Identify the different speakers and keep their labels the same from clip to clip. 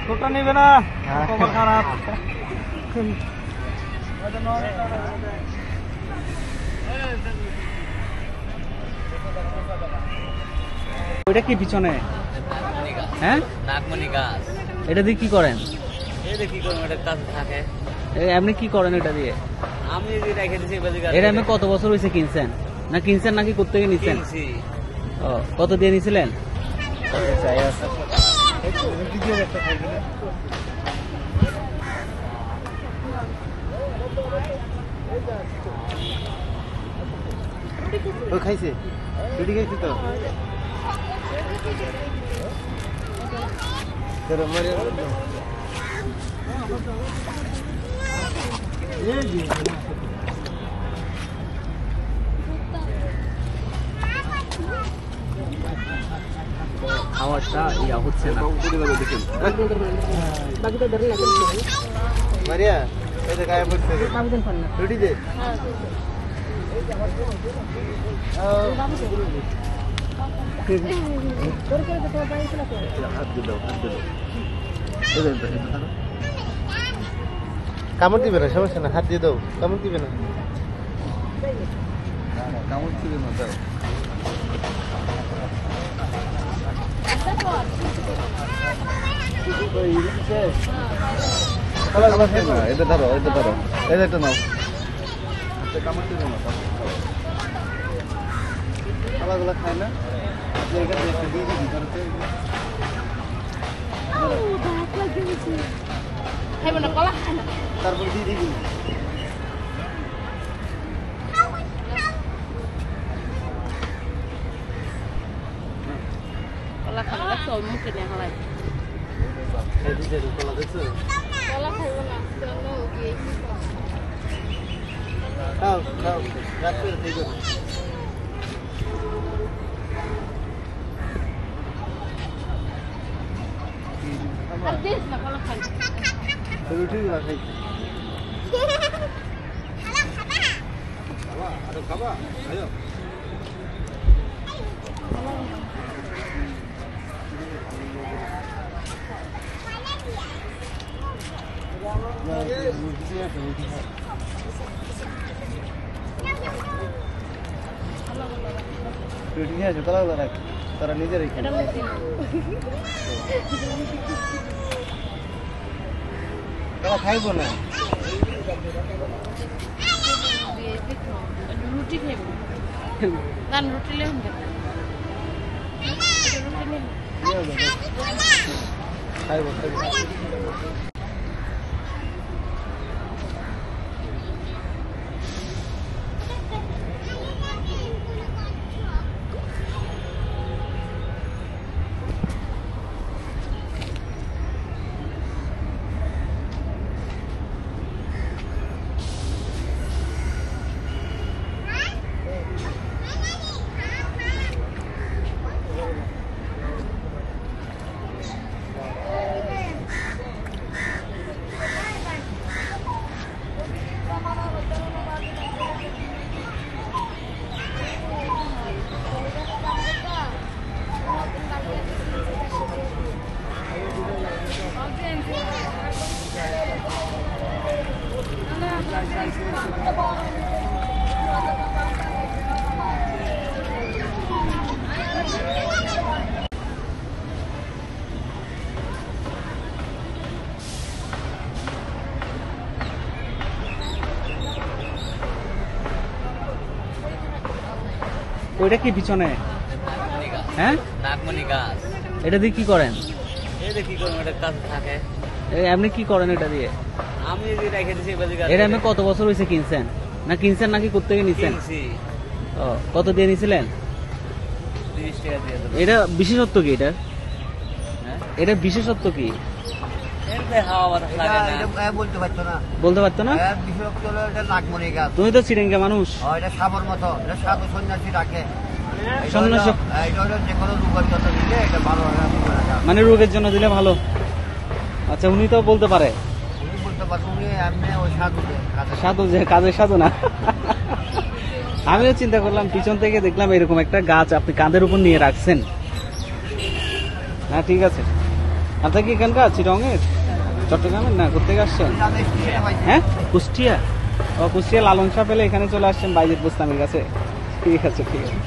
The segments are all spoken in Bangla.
Speaker 1: ছোটটা নিবে না, তোমার খারাপ। ওইটা কি পিছনে? হ্যাঁ, নাগমণি গাছ। এটা দিয়ে কি করেন? এটা কি করেন? এটা কাজ থাকে। আপনি কি করেন এটা দিয়ে? আমি রেখে দিছি। এটা আপনি কত বছর হয়েছে কিনছেন? না কিনছেন নাকি করতে গিয়ে নিছেন? ও, কত দিয়ে নিছিলেন? ও খাইছে, রুটি খাইছে তো। আওয়াজটা ইয়া হচ্ছে না। মারিয়া এটা গায়ে পড়ছে, রুটি দে। কামড় দিবে না, সমস্যা না, হাত দিয়ে দাও। কামড় দিবে না, কামড় দিবে না। দাও এটা ধরো, এটা ধরো, এটা নাও। কামড় দিবে না, খাবারগুলো খায় না। তারপর দিয়ে দিবি। কলা খাবে না, চল মুখে নিয়ে হলাই। কলা দেখছো? কলা খাইব না, খাও খাও, রাখবে ঠিক আছে। রুটি খাই। খাবা আয়ো। রুটি খেয়ে আছো, কলাগুলো রাখ, তারা নিজেরাই তারা খাইব না। রুটি খাইব না, রুটি লে খাইব। ওইটা কি পিছনে? হ্যাঁ, নাগমণি গাছ। এটা দিয়ে কি করেন? এটা কি করেন? এটা কাজ থাকে। আপনি কি করেন এটা দিয়ে? আমি রেখে দিছি। এটা আপনি কত বছর হয়েছে কিনছেন? না কিনছেন নাকি করতে গিয়ে নিছেন? ও, কত দিয়ে নিছিলেন? 30 টাকা দিয়ে। এটা বিশেষত্ব কি? এটা বিশেষত্ব কি? বলতে পারতো না। তুমি তো চিরেঙ্গা মানুষ। মানে রোগের জন্য দিলে ভালো। আচ্ছা, উনি তো বলতে পারে। সাধু, যে কাজের সাধু না। আমিও চিন্তা করলাম, পিছন থেকে দেখলাম এরকম একটা গাছ আপনি কাঁধের উপর নিয়ে রাখছেন। হ্যাঁ ঠিক আছে। আপনার কি এখানকার চিটংয়ের চট্টগ্রামের না ঘুরতে আসছেন? হ্যাঁ কুষ্টিয়া। ও কুষ্টিয়া লালন শাহ পেলে এখানে চলে আসছেন বাইজিদ বুস্তামির কাছে। ঠিক আছে ঠিক আছে।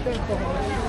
Speaker 2: Thank you.